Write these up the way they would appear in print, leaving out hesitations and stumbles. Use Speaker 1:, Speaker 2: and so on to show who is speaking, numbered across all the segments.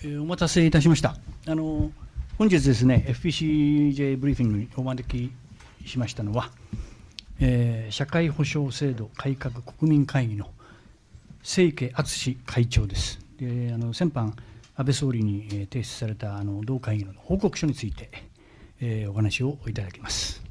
Speaker 1: お待たせいたしました。本日ですね、FPCJ ブリーフィングにお招きしましたのは、社会保障制度改革国民会議のSeike Atsushi会長です。で先般、安倍総理に提出された同会議の報告書について、お話をいただきます。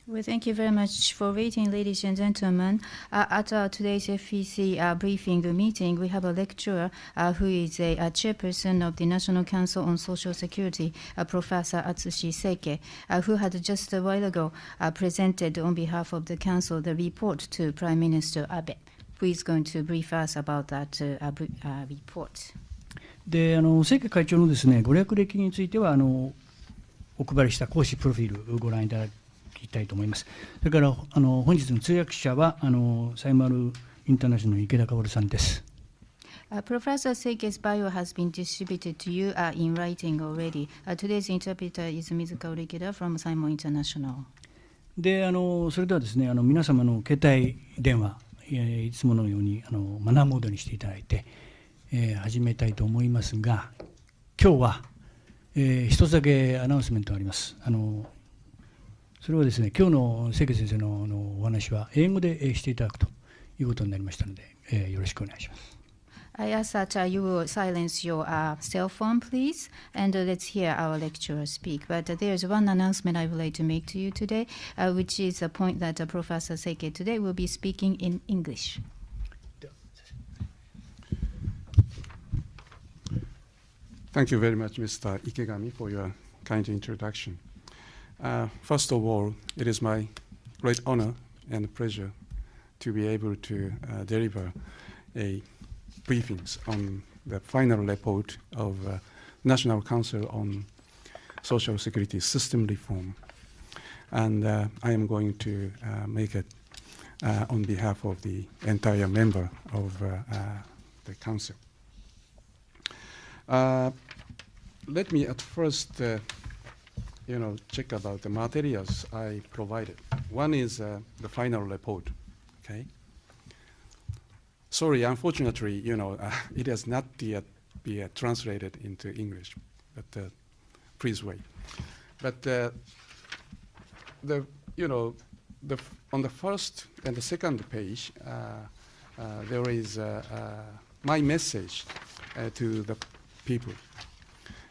Speaker 2: Well, thank you very much for waiting, ladies and gentlemen. At today's FPC briefing meeting, we have a lecturer who is a chairperson of the National Council on Social Security, Professor Atsushi Seike, who had just a while ago presented on behalf of the Council the report to Prime Minister Abe, who is going to brief us about that report.
Speaker 1: でSeike会長のですね、ご略歴についてはお配りした講師プロフィールをご覧いただきたいと思います。それから本日の通訳者はサイマルインターナショナル池田薫さんです。
Speaker 2: Professor Seike's bio has been distributed to you in writing already. Today's interpreter is Ms. Kaoru Ikeda from Simon International.
Speaker 1: でそれではですね、皆様の携帯電話、いつものようにマナーモードにしていただいて、始めたいと思いますが、今日は、一つだけアナウンスメントがあります。それはですね、今日のSeike先生のお話は英語でしていただくということになりましたので、よろしくお願いします。
Speaker 2: I ask that you will silence your cell phone, please, and let's hear our lecturer speak. But there's one announcement I would like to make to you today, which is a point that Professor Seike today will be speaking in English.
Speaker 3: Thank you very much, Mr. Ikegami, for your kind introduction. First of all, it is my great honor and pleasure to be able to deliver a briefings on the final report of National Council on Social Security System Reform. And I am going to make it on behalf of the entire member of the Council. Let me at first check about the materials I provided. One is the final report, okay? Sorry, unfortunately, it has not yet been translated into English, but please wait. But on the first and the second page, there is my message to the people.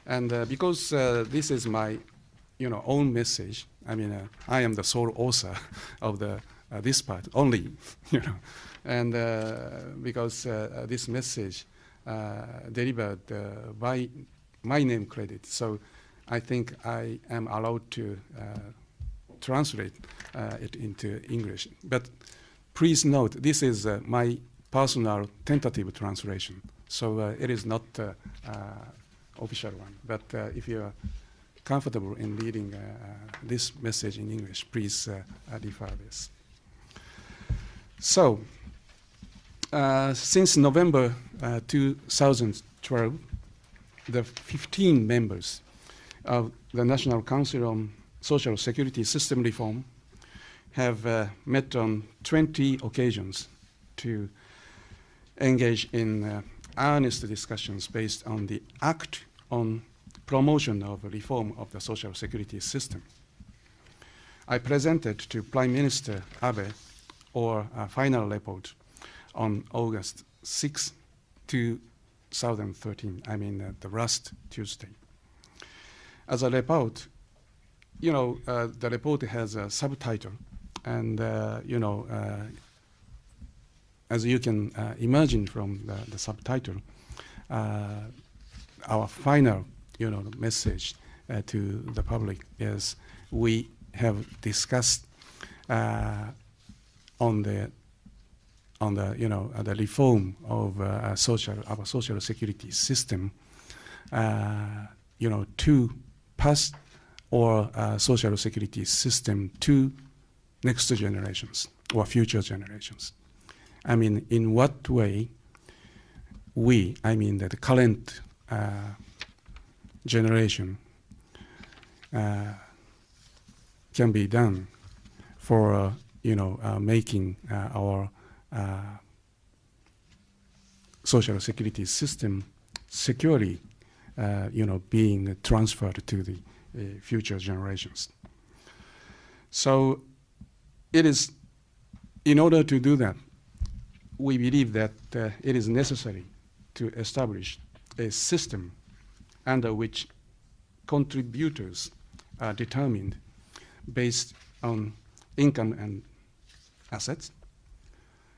Speaker 3: And because this is my own message, I mean, I am the sole author of this part only, and because this message delivered by my name credit, so I think I am allowed to translate it into English. But please note, this is my personal tentative translation, so it is not official one. But if you are comfortable in reading this message in English, please refer this. So, since November 2012, the 15 members of the National Council on Social Security System Reform have met on 20 occasions to engage in earnest discussions based on the Act on Promotion of Reform of the Social Security System. I presented to Prime Minister Abe our final report on August 6, 2013, I mean the last Tuesday. As a report, the report has a subtitle, and as you can imagine from the subtitle, our final message to the public is we have discussed on the reform of our social security system, to pass our social security system to next generations or future generations. I mean, in what way the current generation can be done for making our social security system securely being transferred to the future generations. So it is, in order to do that, we believe that it is necessary to establish a system under which contributors are determined based on income and assets,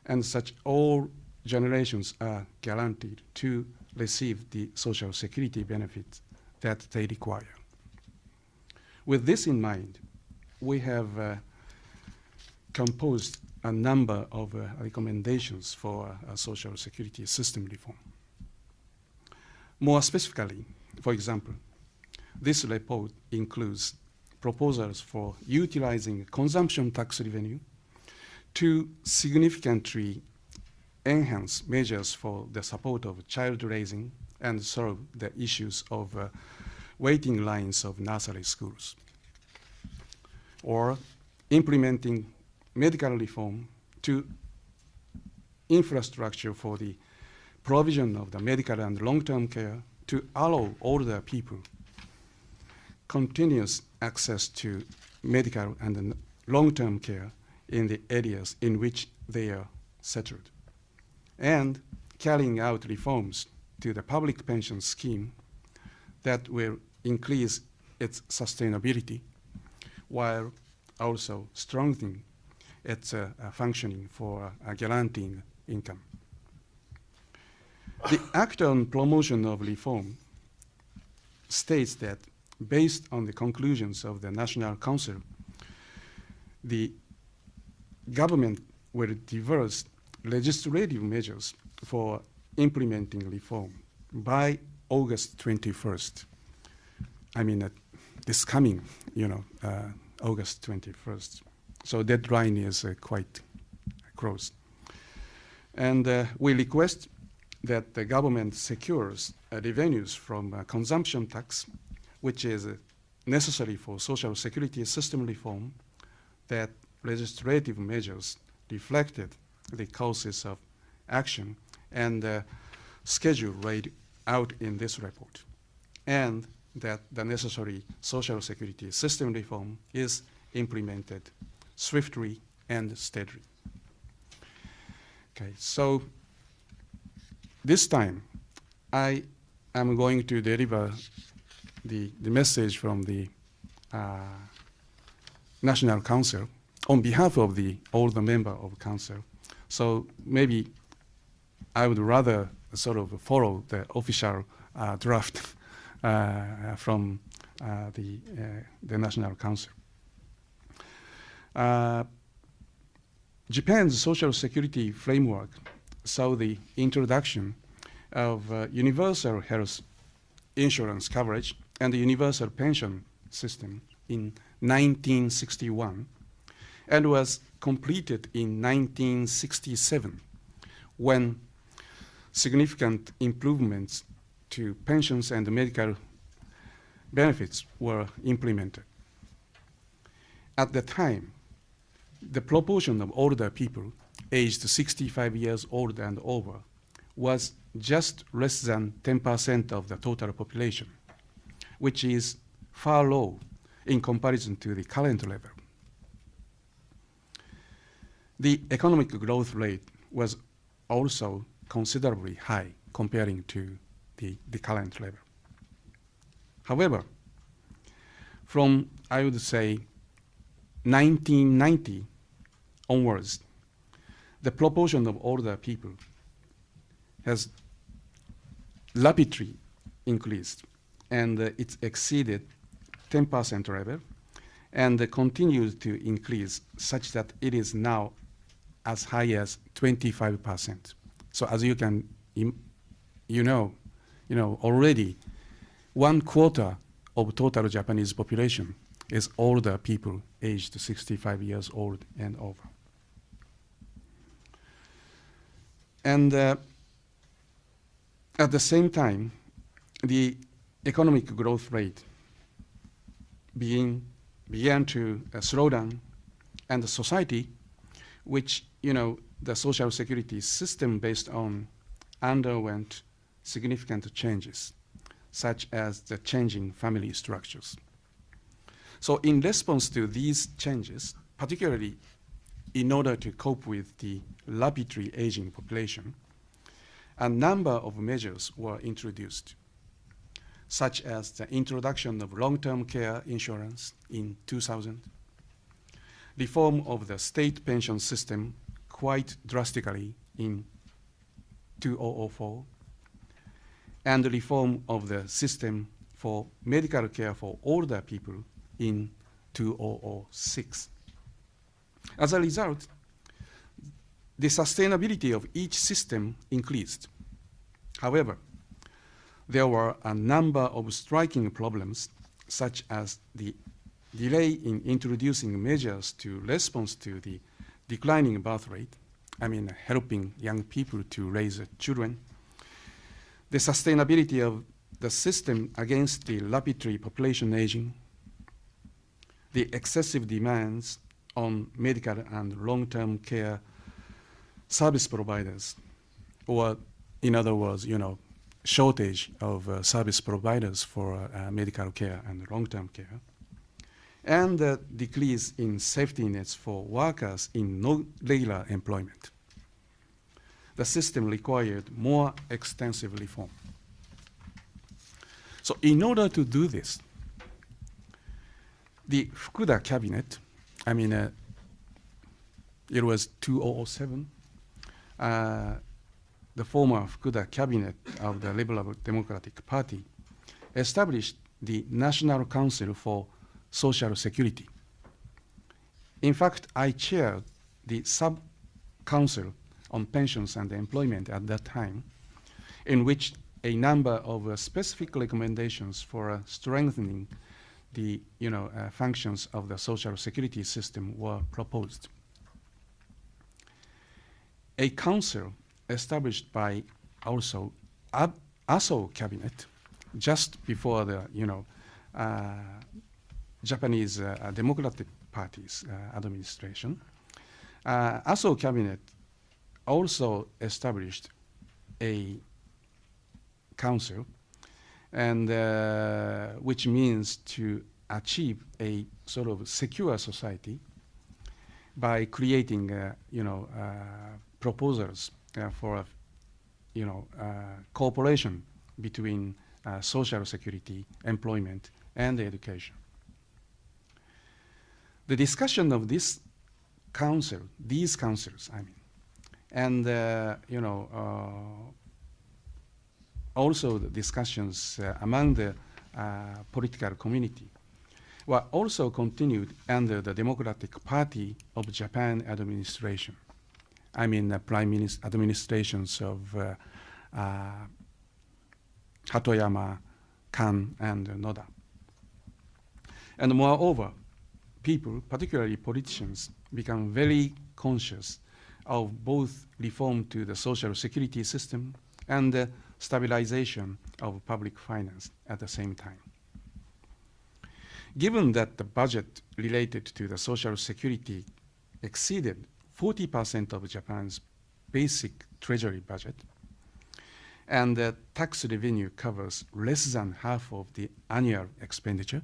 Speaker 3: and such all generations are guaranteed to receive the social security benefits that they require. With this in mind, we have composed a number of recommendations for a social security system reform. More specifically, for example, this report includes proposals for utilizing consumption tax revenue to significantly enhance measures for the support of child raising and solve the issues of waiting lines of nursery schools, or implementing medical reform to infrastructure for the provision of the medical and long-term care to allow older people continuous access to medical and long-term care in the areas in which they are settled, and carrying out reforms to the public pension scheme that will increase its sustainability while also strengthening its functioning for guaranteeing income. The Act on Promotion of Reform states that based on the conclusions of the National Council, the government will devise legislative measures for implementing reform by August 21st. I mean, this coming, August 21st. So deadline is quite close. And we request that the government secures revenues from consumption tax, which is necessary for social security system reform, that legislative measures reflected the courses of action and schedule laid out in this report, and that the necessary social security system reform is implemented swiftly and steadily. Okay, so this time I am going to deliver the message from the National Council on behalf of all the member of Council. So maybe I would rather sort of follow the official draft from the National Council. Japan's social security framework saw the introduction of universal health insurance coverage and the universal pension system in 1961 and was completed in 1967 when significant improvements to pensions and medical benefits were implemented. At the time, the proportion of older people aged 65 years old and over was just less than 10% of the total population, which is far low in comparison to the current level. The economic growth rate was also considerably high comparing to the current level. However, from, I would say, 1990 onwards, the proportion of older people has rapidly increased, and it's exceeded 10% level, and continues to increase such that it is now as high as 25%. So as you can, already 1/4 of total Japanese population is older people aged 65 years old and over. And at the same time, the economic growth rate began to slow down, and the society, which, the social security system based on, underwent significant changes, such as the changing family structures. So in response to these changes, particularly in order to cope with the rapidly aging population, a number of measures were introduced, such as the introduction of long-term care insurance in 2000, reform of the state pension system quite drastically in 2004, and the reform of the system for medical care for older people in 2006. As a result, the sustainability of each system increased. However, there were a number of striking problems, such as the delay in introducing measures to respond to the declining birth rate, helping young people to raise children, the sustainability of the system against the rapidly population aging, the excessive demands on medical and long-term care service providers, or in other words, shortage of service providers for medical care and long-term care, and the decrease in safety nets for workers in no-regular employment. The system required more extensive reform. So in order to do this, the Fukuda cabinet, it was 2007, the former Fukuda cabinet of the Liberal Democratic Party established the National Council for Social Security. In fact, I chaired the sub-council on pensions and employment at that time, in which a number of specific recommendations for strengthening the functions of the social security system were proposed. A council established by also Aso cabinet just before the Japanese Democratic Party's administration. Aso cabinet also established a council, and which means to achieve a sort of secure society by creating proposals for cooperation between social security, employment, and education. The discussion of this council, these councils, and also the discussions among the political community were also continued under the Democratic Party of Japan administration. Prime Minister administrations of Hatoyama, Kan, and Noda. And moreover, people, particularly politicians, become very conscious of both reform to the social security system and the stabilization of public finance at the same time. Given that the budget related to the social security exceeded 40% of Japan's basic treasury budget, and the tax revenue covers less than half of the annual expenditure,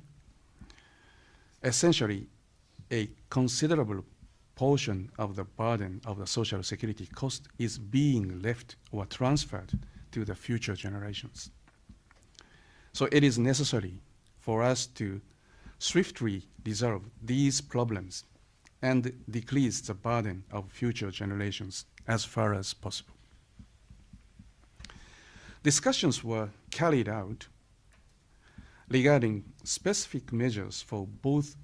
Speaker 3: essentially a considerable portion of the burden of the social security cost is being left or transferred to the future generations. So it is necessary for us to swiftly resolve these problems and decrease the burden of future generations as far as possible. Discussions were carried out regarding specific measures for both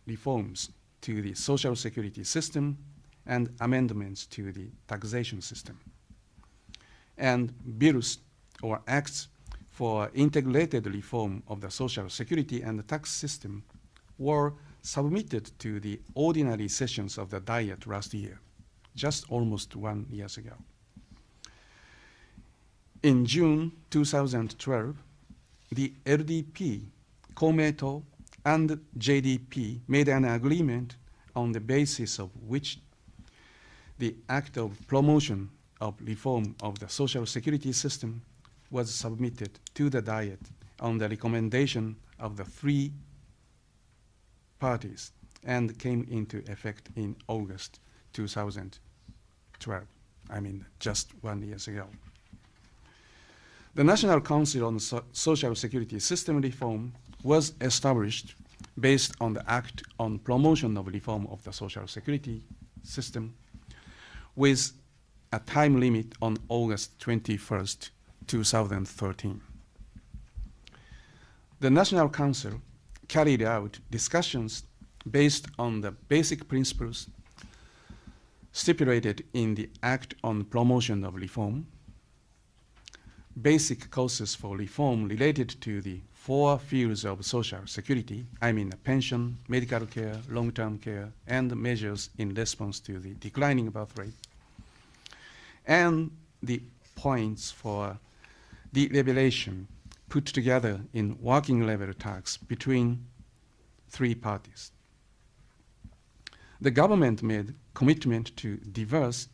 Speaker 3: reforms to the social security system and amendments to the taxation system. And bills or acts for integrated reform of the social security and the tax system were submitted to the ordinary sessions of the Diet last year, just almost 1 year ago. In June 2012, the LDP, Komeito, and JDP made an agreement on the basis of which the Act of Promotion of Reform of the Social Security System was submitted to the Diet on the recommendation of the 3 parties and came into effect in August 2012. I mean, just 1 year ago. The National Council on Social Security System Reform was established based on the Act on Promotion of Reform of the Social Security System with a time limit on August 21st, 2013. The National Council carried out discussions based on the basic principles stipulated in the Act on Promotion of Reform, basic causes for reform related to the 4 fields of social security, I mean pension, medical care, long-term care, and measures in response to the declining birth rate, and the points for deregulation put together in working level talks between 3 parties. The government made commitment to devise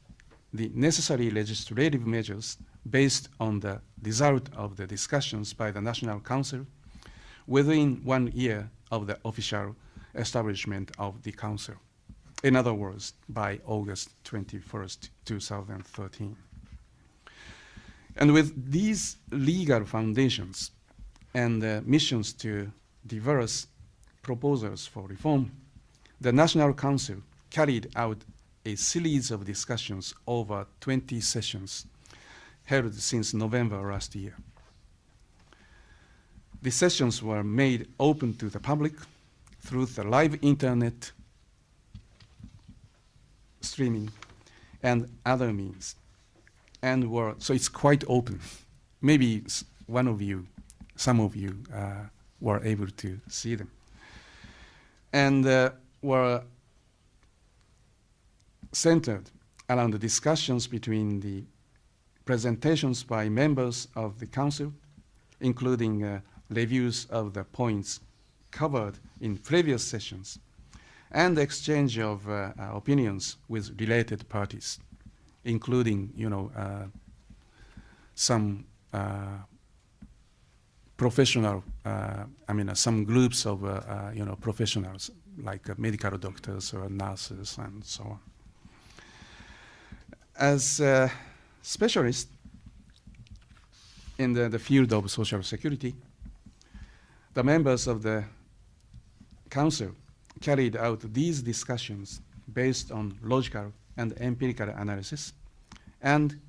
Speaker 3: the necessary legislative measures based on the result of the discussions by the National Council within 1 year of the official establishment of the Council. In other words, by August 21st, 2013. And with these legal foundations and missions to diverse proposals for reform, the National Council carried out a series of discussions over 20 sessions held since November last year. The sessions were made open to the public through the live internet streaming and other means, and so it's quite open. Maybe some of you were able to see them, and were centered around the discussions between the presentations by members of the Council, including reviews of the points covered in previous sessions, and the exchange of opinions with related parties, including, some professional, some groups of, professionals like medical doctors or nurses and so on. As specialists in the field of social security, the members of the Council carried out these discussions based on logical and empirical analysis and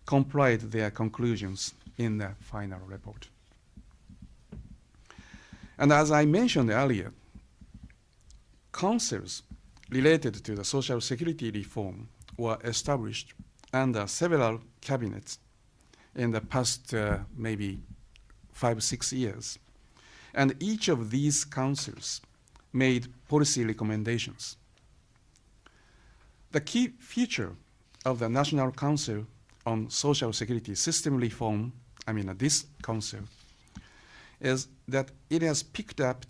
Speaker 3: complied their conclusions in the final report. And as I mentioned earlier, councils related to the social security reform were established under several cabinets in the past maybe 5-6 years. And each of these councils made policy recommendations. The key feature of the National Council on Social Security System Reform, this council, is that it has picked up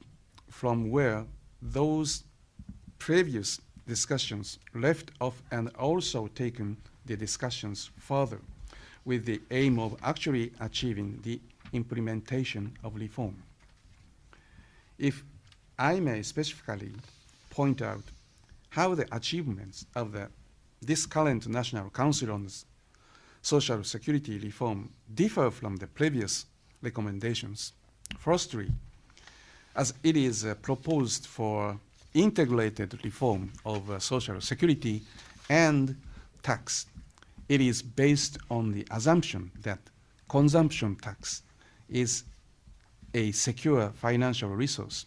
Speaker 3: from where those previous discussions left off and also taken the discussions further with the aim of actually achieving the implementation of reform. If I may specifically point out how the achievements of this current National Council on Social Security Reform differ from the previous recommendations. Firstly, as it is proposed for integrated reform of Social Security and tax, it is based on the assumption that consumption tax is a secure financial resource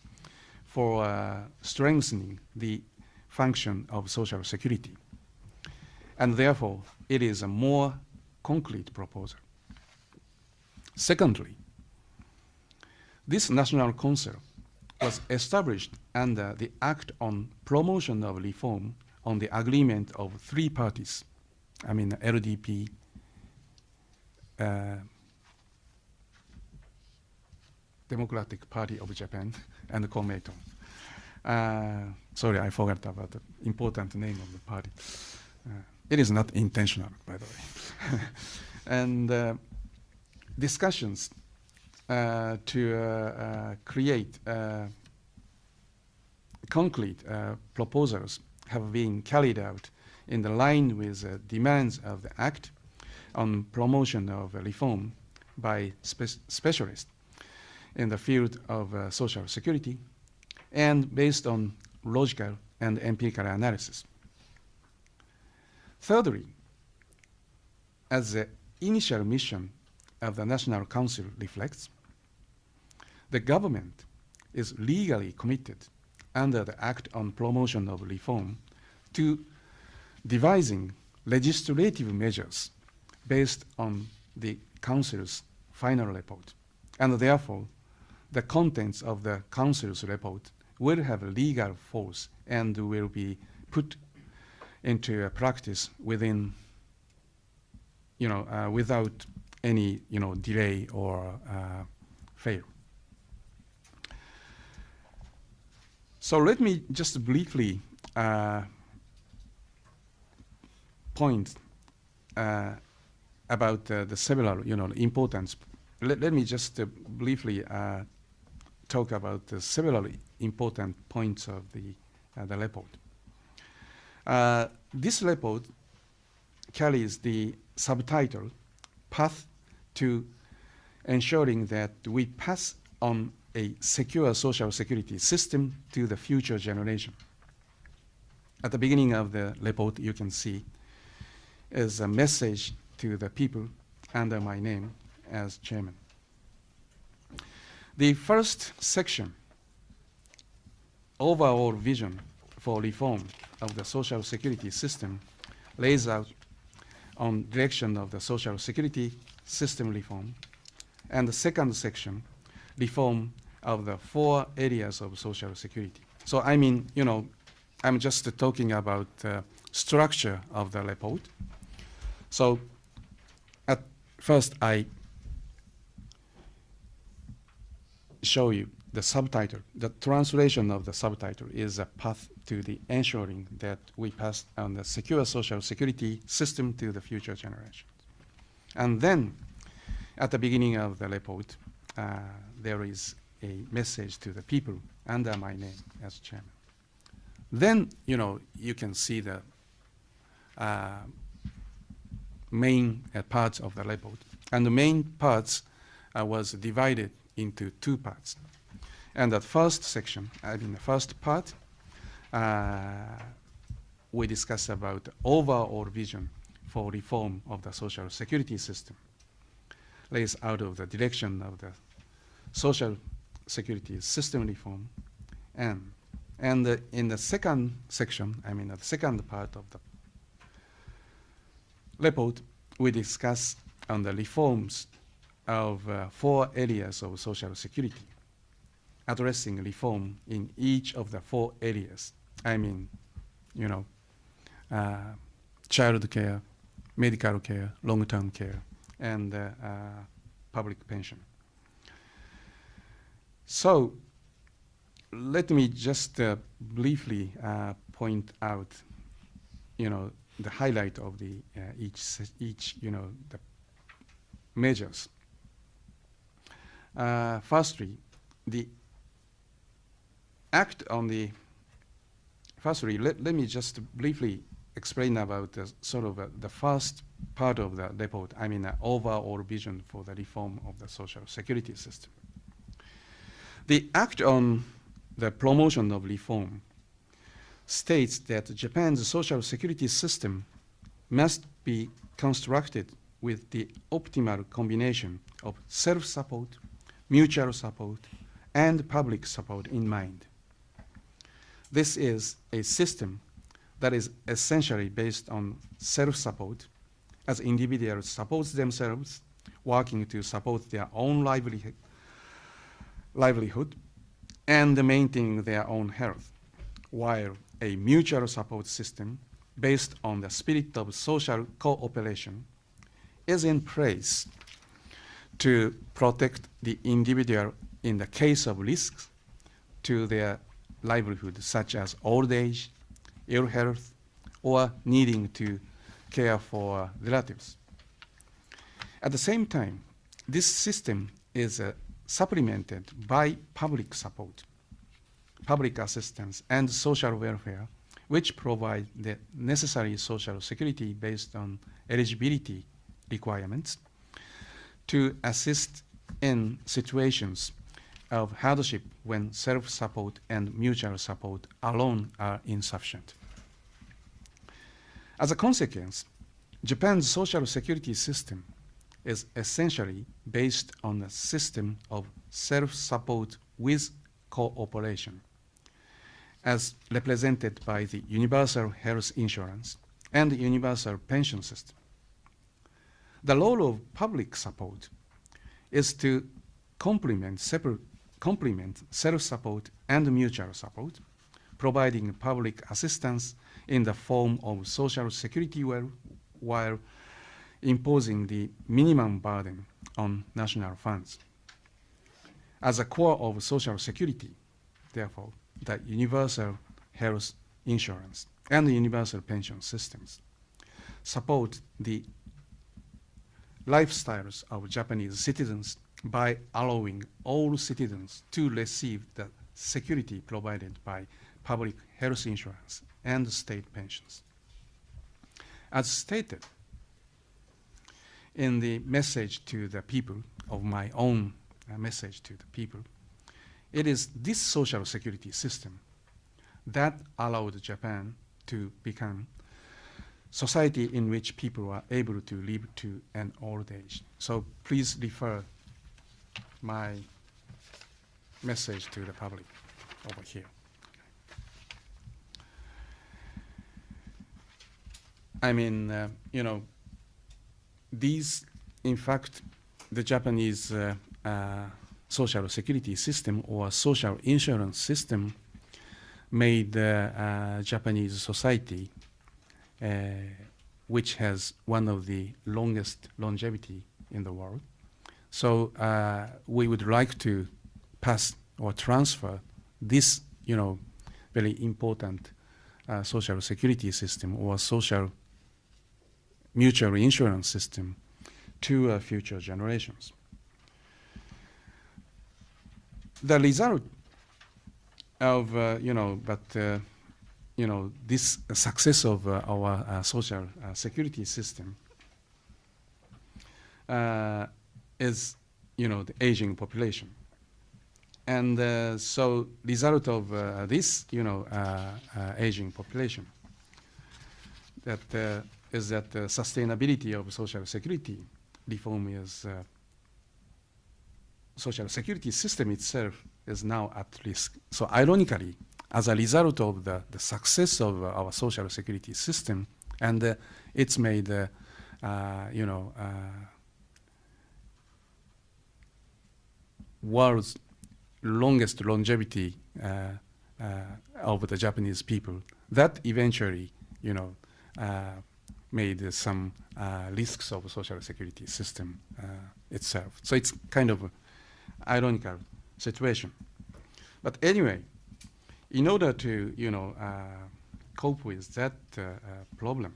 Speaker 3: for strengthening the function of Social Security. And therefore, it is a more concrete proposal. Secondly, this National Council was established under the Act on Promotion of Reform on the agreement of 3 parties, LDP, Democratic Party of Japan, and Komeito. Sorry, I forgot about the important name of the party. It is not intentional, by the way. And discussions to create concrete proposals have been carried out in the line with demands of the Act on promotion of reform by specialists in the field of social security and based on logical and empirical analysis. Thirdly, as the initial mission of the National Council reflects, the government is legally committed under the Act on Promotion of Reform to devising legislative measures based on the Council's final report. And therefore, the contents of the Council's report will have legal force and will be put into practice within, without any, delay or fail. So let me just briefly point about the several, importance. Let me just briefly talk about the several important points of the report. This report carries the subtitle, Path to Ensuring that we Pass on a Secure Social Security System to the Future Generation. At the beginning of the report, you can see is a message to the people under my name as chairman. The first section, overall vision for reform of the social security system, lays out on direction of the social security system reform. And the second section, reform of the 4 areas of social security. So I mean, I'm just talking about structure of the report. So at first I show you the subtitle. The translation of the subtitle is a path to the ensuring that we pass on the secure social security system to the future generations. And then at the beginning of the report, there is a message to the people under my name as chairman. Then, you can see the main parts of the report. And the main parts was divided into 2 parts. And the first section, the first part, we discuss about the overall vision for reform of the social security system, lays out of the direction of the social security system reform. And in the second section, the second part of the report, we discuss on the reforms of 4 areas of social security, addressing reform in each of the 4 areas. Child care, medical care, long-term care, and public pension. So let me just briefly point out, the highlight of the each the measures. Firstly, the act on the. Firstly, let me just briefly explain about the first part of the report. The overall vision for the reform of the social security system. The act on the promotion of reform states that Japan's social security system must be constructed with the optimal combination of self-support, mutual support, and public support in mind. This is a system that is essentially based on self-support, as individuals support themselves, working to support their own livelihood and maintaining their own health, while a mutual support system based on the spirit of social cooperation is in place to protect the individual in the case of risks to their livelihood, such as old age, ill health, or needing to care for relatives. At the same time, this system is supplemented by public support, public assistance, and social welfare, which provide the necessary social security based on eligibility requirements to assist in situations of hardship when self-support and mutual support alone are insufficient. As a consequence, Japan's social security system is essentially based on a system of self-support with cooperation, as represented by the universal health insurance and the universal pension system. The role of public support is to complement self-support and mutual support, providing public assistance in the form of social security while imposing the minimum burden on national funds. As a core of social security, therefore, the universal health insurance and the universal pension systems support the lifestyles of Japanese citizens by allowing all citizens to receive the security provided by public health insurance and state pensions. As stated in the message to the people, of my own message to the people, it is this social security system that allowed Japan to become society in which people are able to live to an old age. So please refer my message to the public over here. I mean, these, in fact, the Japanese social security system or social insurance system made Japanese society, which has one of the longest longevity in the world. So we would like to pass or transfer this, very important social security system or social mutual insurance system to future generations. The result of, this success of our social security system is, the aging population. And so result of this, aging population, that is that the sustainability of social security reform is, social security system itself is now at risk. So ironically, as a result of the success of our social security system, and it's made, world's longest longevity of the Japanese people, that eventually, made some risks of social security system itself. So it's kind of an ironical situation. But anyway, in order to, cope with that problem,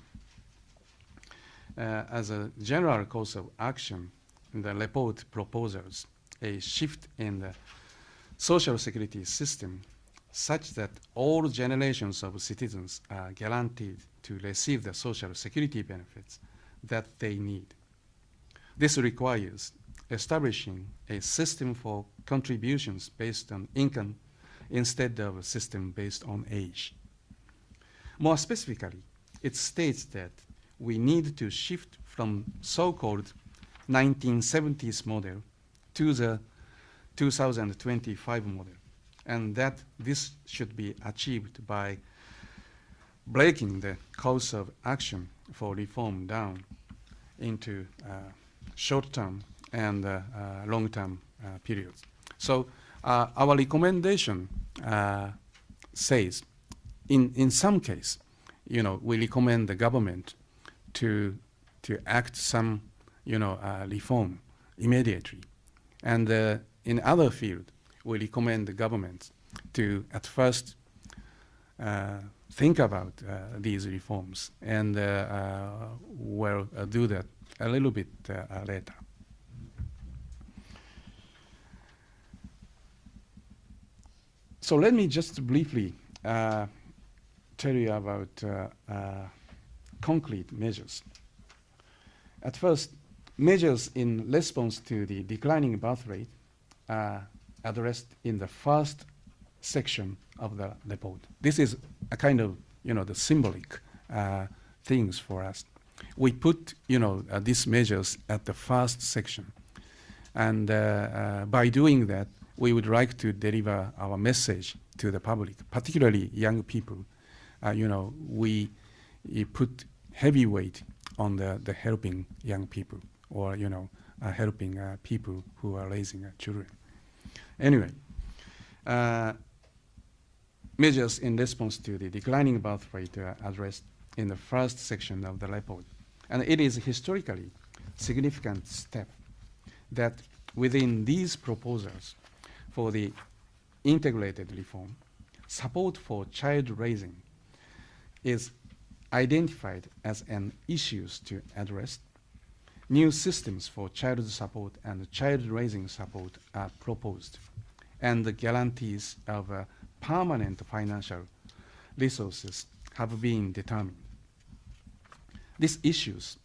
Speaker 3: as a general course of action, the report proposes a shift in the social security system such that all generations of citizens are guaranteed to receive the social security benefits that they need. This requires establishing a system for contributions based on income instead of a system based on age. More specifically, it states that we need to shift from so-called 1970s model to the 2025 model, and that this should be achieved by breaking the course of action for reform down into short-term and long-term periods. So our recommendation says, in some case, we recommend the government to act some, reform immediately, and in other field, we recommend the government to at first think about these reforms, and we'll do that a little bit later. So let me just briefly tell you about concrete measures. At first, measures in response to the declining birth rate are addressed in the first section of the report. This is a kind of, the symbolic things for us. We put, these measures at the first section. And by doing that, we would like to deliver our message to the public, particularly young people. We put heavy weight on the helping young people, or helping people who are raising children. Anyway, measures in response to the declining birth rate are addressed in the first section of the report. And it is a historically significant step that within these proposals for the integrated reform, support for child raising is identified as an issue to address. New systems for child support and child raising support are proposed, and the guarantees of permanent financial resources have been determined. These issues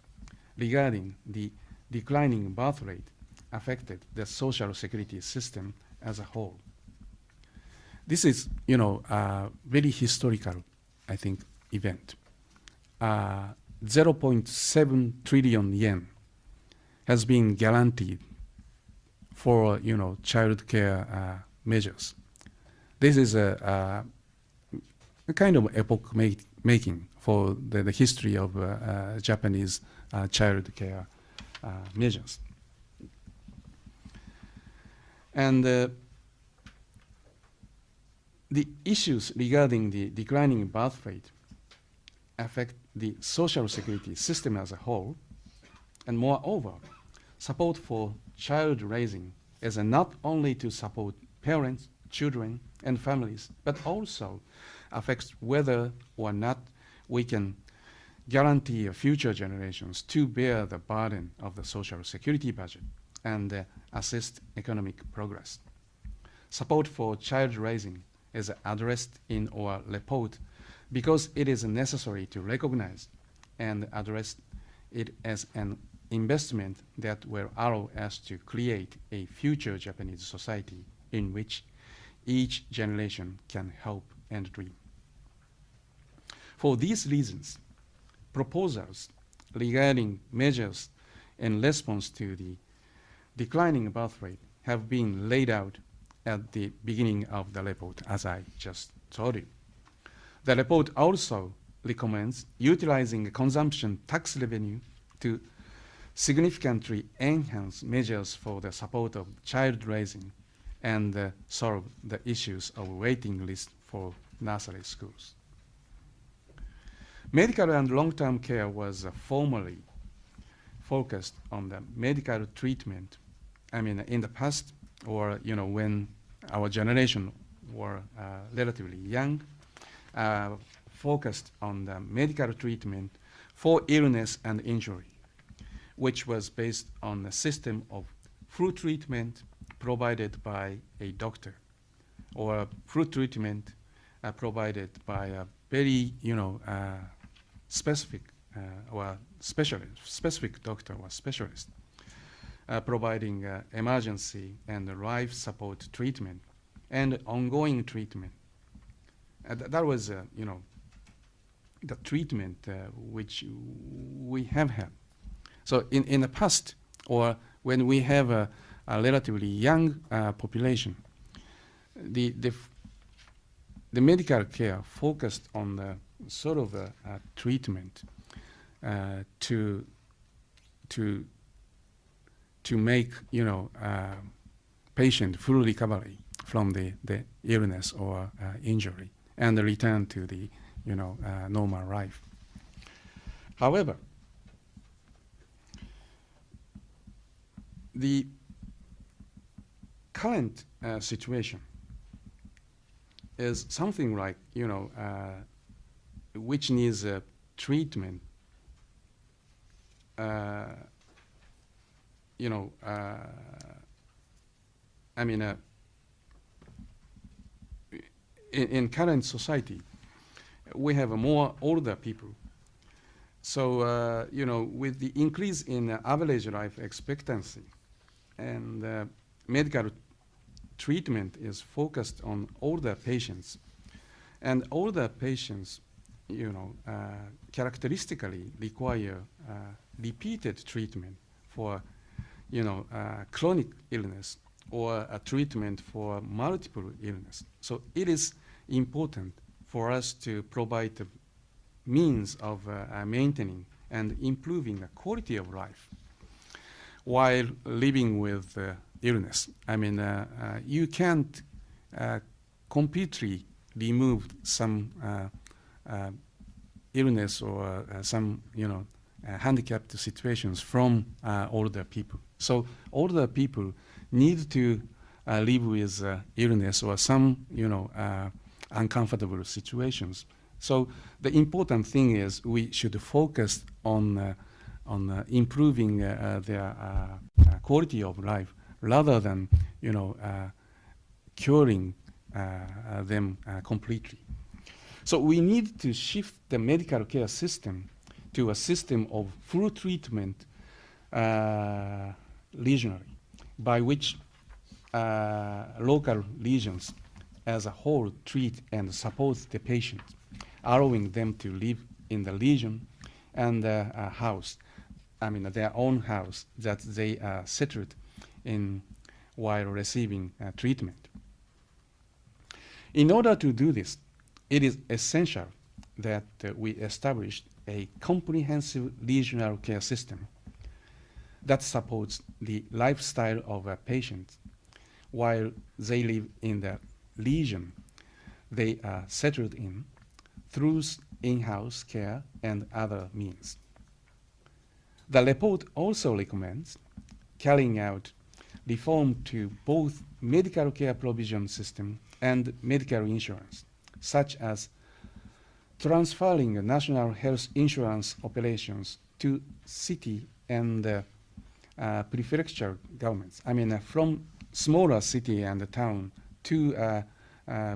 Speaker 3: regarding the declining birth rate affected the social security system as a whole. This is, a very historical, I think, event. 0.7 trillion yen has been guaranteed for, child care measures. This is a kind of epoch making for the history of Japanese child care measures. And the issues regarding the declining birth rate affect the social security system as a whole, and moreover, support for child raising is not only to support parents, children, and families, but also affects whether or not we can guarantee future generations to bear the burden of the social security budget and assist economic progress. Support for child raising is addressed in our report because it is necessary to recognize and address it as an investment that will allow us to create a future Japanese society in which each generation can hope and dream. For these reasons, proposals regarding measures in response to the declining birth rate have been laid out at the beginning of the report, as I just told you. The report also recommends utilizing consumption tax revenue to significantly enhance measures for the support of child raising and solve the issues of waiting list for nursery schools. Medical and long-term care was formerly focused on the medical treatment. I mean, in the past, or when our generation were relatively young, focused on the medical treatment for illness and injury, which was based on a system of full treatment provided by a doctor, or full treatment provided by a very, specific or specific doctor or specialist, providing emergency and life support treatment and ongoing treatment. That was, the treatment which we have had. So in the past, or when we have a relatively young population, the medical care focused on the sort of treatment to make patient full recovery from the illness or injury and return to the normal life. However, the current situation is something like which needs treatment. in current society, we have more older people. So, with the increase in average life expectancy and medical treatment is focused on older patients. And older patients, characteristically require repeated treatment for, chronic illness or a treatment for multiple illness. So it is important for us to provide the means of maintaining and improving the quality of life while living with illness. I mean, you can't completely remove some illness or some, handicapped situations from older people. So older people need to live with illness or some, uncomfortable situations. So the important thing is we should focus on improving their quality of life rather than, curing them completely. So we need to shift the medical care system to a system of full treatment regionally, by which local regions as a whole treat and support the patient, allowing them to live in the region and a house, their own house that they are settled in while receiving treatment. In order to do this, it is essential that we establish a comprehensive regional care system that supports the lifestyle of a patient while they live in the region they are settled in through in-house care and other means. The report also recommends carrying out reform to both medical care provision system and medical insurance, such as transferring national health insurance operations to city and prefecture governments. From smaller city and town to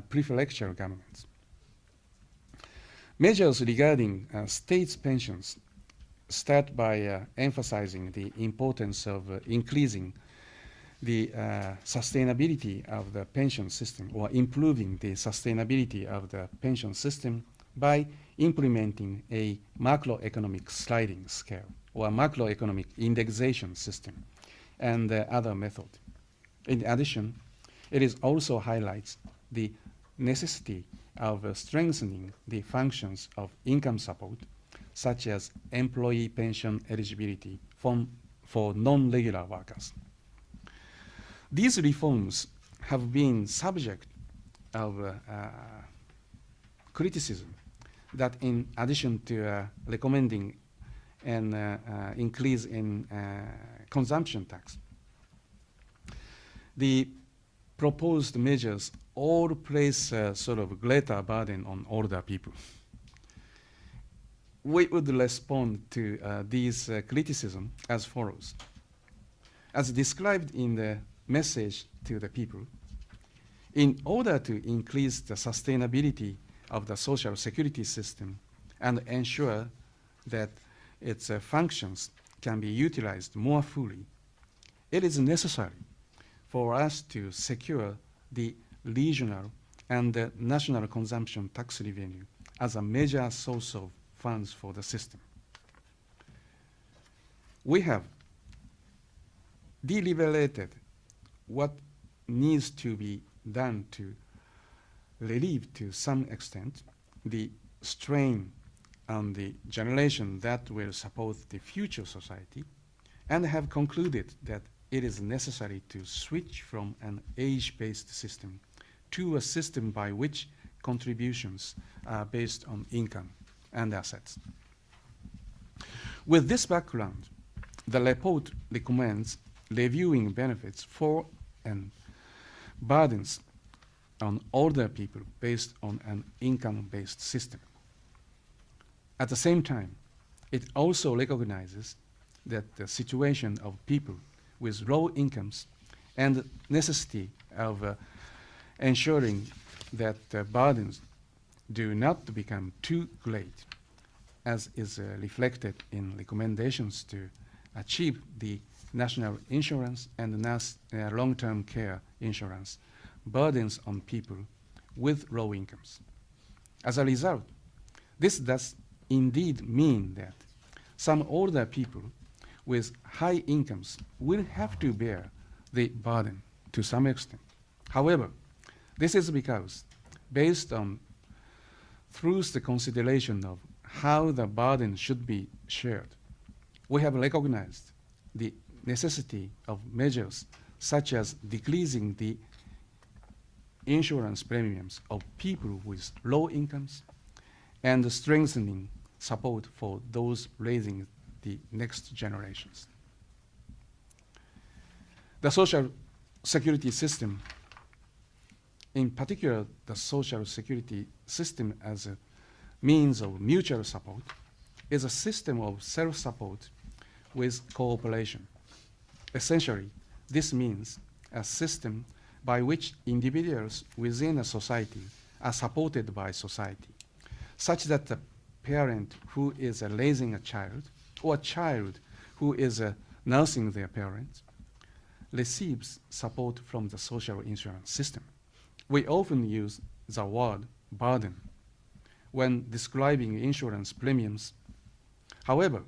Speaker 3: prefecture governments. Measures regarding states' pensions start by emphasizing the importance of increasing the sustainability of the pension system, or improving the sustainability of the pension system by implementing a macroeconomic sliding scale or macroeconomic indexation system and other method. In addition, it also highlights the necessity of strengthening the functions of income support, such as employee pension eligibility for non-regular workers. These reforms have been subject of criticism that, in addition to recommending an increase in consumption tax, the proposed measures all place a sort of greater burden on older people. We would respond to these criticism as follows. As described in the message to the people, in order to increase the sustainability of the social security system and ensure that its functions can be utilized more fully, it is necessary for us to secure the regional and national consumption tax revenue as a major source of funds for the system. We have deliberated what needs to be done to relieve to some extent the strain on the generation that will support the future society, and have concluded that it is necessary to switch from an age-based system to a system by which contributions are based on income and assets. With this background, the report recommends reviewing benefits for and burdens on older people based on an income-based system. At the same time, it also recognizes that the situation of people with low incomes and necessity of ensuring that the burdens do not become too great, as is reflected in recommendations to achieve the national insurance and long-term care insurance burdens on people with low incomes. As a result, this does indeed mean that some older people with high incomes will have to bear the burden to some extent. However, this is because, based on through the consideration of how the burden should be shared, we have recognized the necessity of measures such as decreasing the insurance premiums of people with low incomes and strengthening support for those raising the next generations. The social security system, in particular the social security system as a means of mutual support, is a system of self-support with cooperation. Essentially, this means a system by which individuals within a society are supported by society, such that the parent who is raising a child or a child who is nursing their parents receives support from the social insurance system. We often use the word burden when describing insurance premiums. However,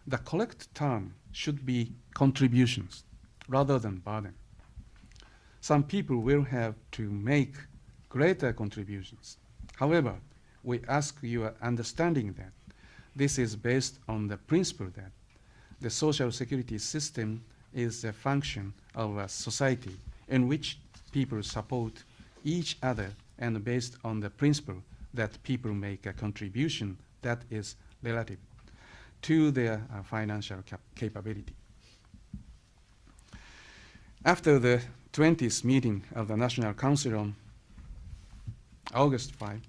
Speaker 3: the correct term should be contributions rather than burden. Some people will have to make greater contributions. However, we ask your understanding that this is based on the principle that the social security system is a function of a society in which people support each other and based on the principle that people make a contribution that is relative to their financial capability. After the 20th meeting of the National Council on August 5,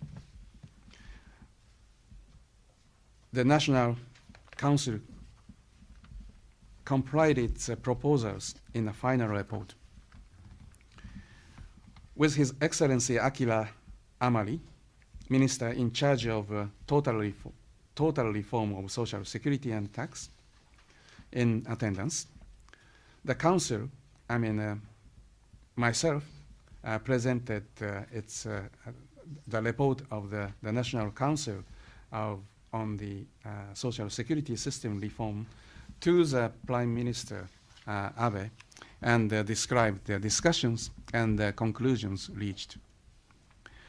Speaker 3: the National Council compiled its proposals in a final report. With His Excellency Akira Amari, Minister in charge of total reform of Social Security and tax, in attendance, the Council, myself, presented the report of the National Council on the Social Security system reform to the Prime Minister Abe and described the discussions and the conclusions reached.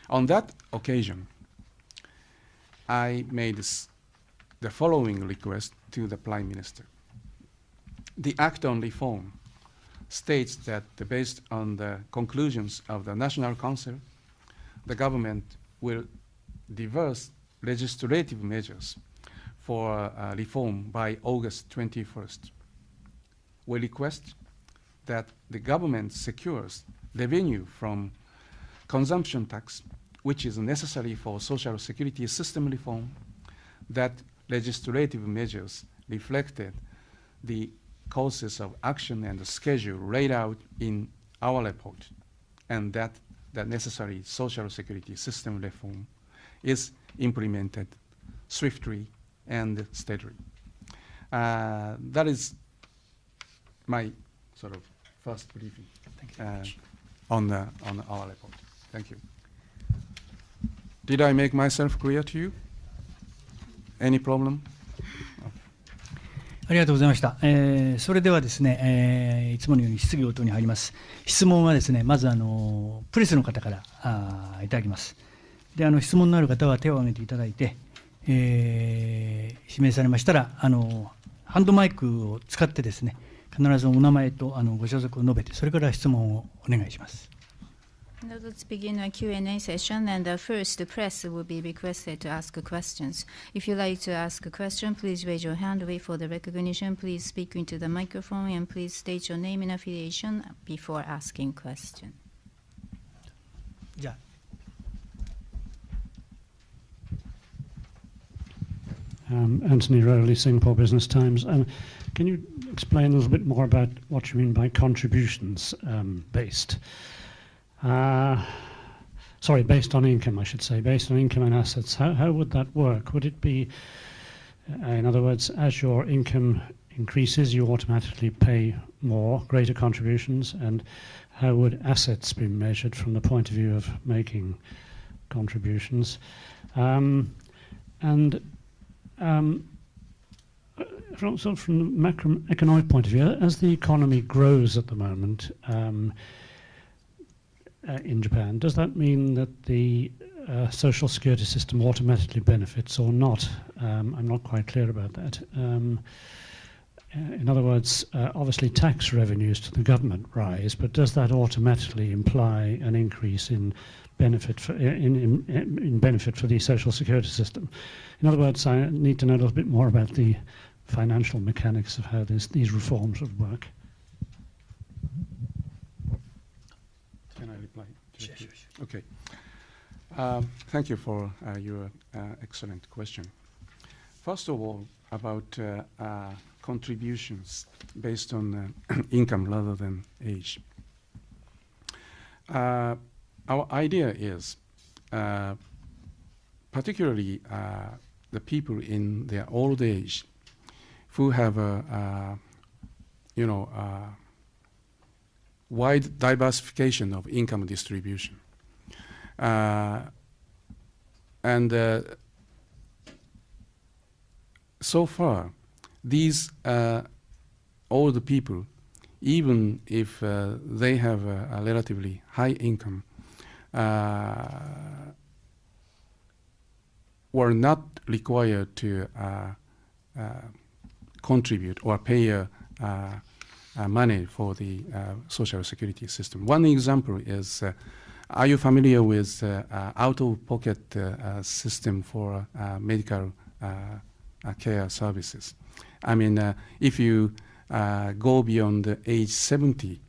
Speaker 3: On that occasion, I made the following request to the Prime Minister. The Act on Reform states that based on the conclusions of the National Council, the government will devise legislative measures for reform by August 21st. We request that the government secures revenue from consumption tax, which is necessary for Social Security system reform, that legislative measures reflected the courses of action and the schedule laid out in our report, and that the necessary Social Security system reform is implemented swiftly and steadily. That is my sort of first briefing on our report. Thank you. Did I make myself clear to you? Any problem?
Speaker 1: ありがとうございました。それではですね、いつものように質疑応答に入ります。質問はですね、まずプレスの方からいただきます。で、質問のある方は手を挙げていただいて、指名されましたらハンドマイクを使ってですね、必ずお名前とご所属を述べて、それから質問をお願いします。
Speaker 2: Now let's begin a Q&A session, and first the press will be requested to ask questions. If you'd like to ask a question, please raise your hand, wait for the recognition, please speak into the microphone, and please state your name and affiliation before asking question.
Speaker 1: じゃあ。
Speaker 4: Anthony Rowley, Singapore Business Times. Can you explain a little bit more about what you mean by contributions based? Sorry, based on income, I should say, based on income and assets. How would that work? Would it be, in other words, as your income increases, you automatically pay more, greater contributions, and how would assets be measured from the point of view of making contributions? From the macroeconomic point of view, as the economy grows at the moment in Japan, does that mean that the social security system automatically benefits or not? I'm not quite clear about that. In other words, obviously tax revenues to the government rise, but does that automatically imply an increase in benefit for, in benefit for the social security system? In other words, I need to know a little bit more about the financial mechanics of how these reforms would work.
Speaker 3: Can I reply?
Speaker 1: Sure.
Speaker 3: Okay. Thank you for your excellent question. First of all, about contributions based on income rather than age. Our idea is, particularly the people in their old age who have wide diversification of income distribution. So far, these older people, even if they have a relatively high income, were not required to contribute or pay money for the social security system. One example is, are you familiar with out-of-pocket system for medical care services? I mean, if you go beyond age 70,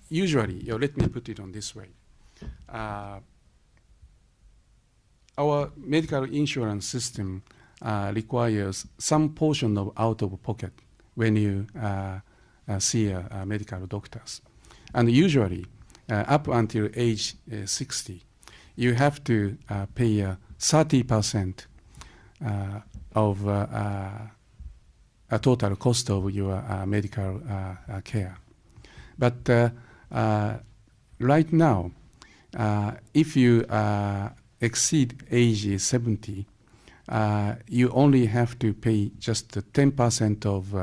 Speaker 3: usually, let me put it on this way. Our medical insurance system requires some portion of out-of-pocket when you see medical doctors. And usually, up until age 60, you have to pay 30% of a total cost of your medical care. But right now, if you exceed age 70, you only have to pay just 10% of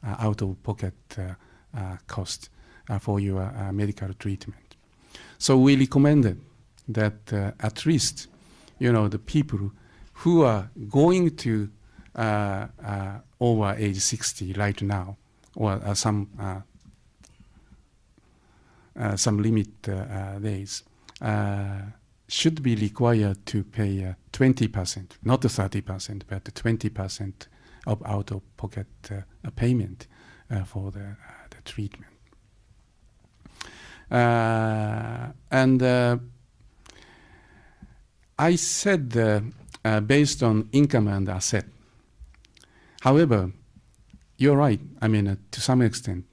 Speaker 3: out-of-pocket cost for your medical treatment. So we recommended that at least, the people who are going to over age 60 right now, or some limit days, should be required to pay 20%, not 30%, but 20% of out-of-pocket payment for the treatment. And I said based on income and asset. However, you're right, I mean, to some extent.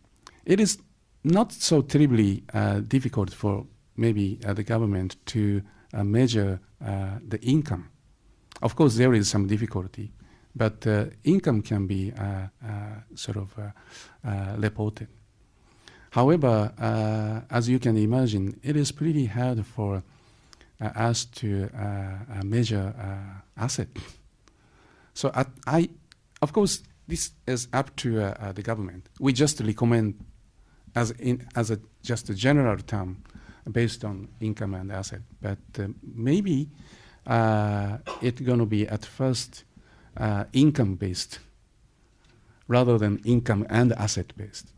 Speaker 3: It is not so terribly difficult for maybe the government to measure the income. Of course, there is some difficulty, but income can be reported. However, as you can imagine, it is pretty hard for us to measure asset. So of course, this is up to the government. We just recommend as just a general term based on income and asset. But maybe it's going to be at first income-based rather than income and asset-based.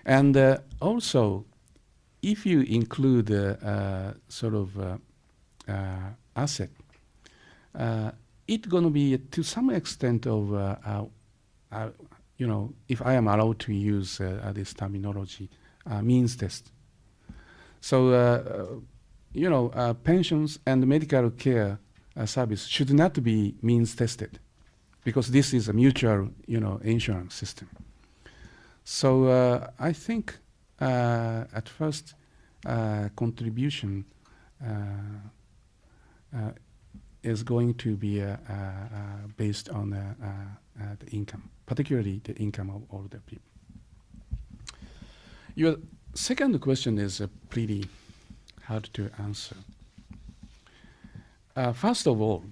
Speaker 3: And also, if you include asset, it's going to be to some extent of, if I am allowed to use this terminology, means test. So, pensions and medical care service should not be means tested, because this is a mutual, insurance system. So I think at first, contribution is going to be based on the income, particularly the income of older people. Your second question is pretty hard to answer. First of all,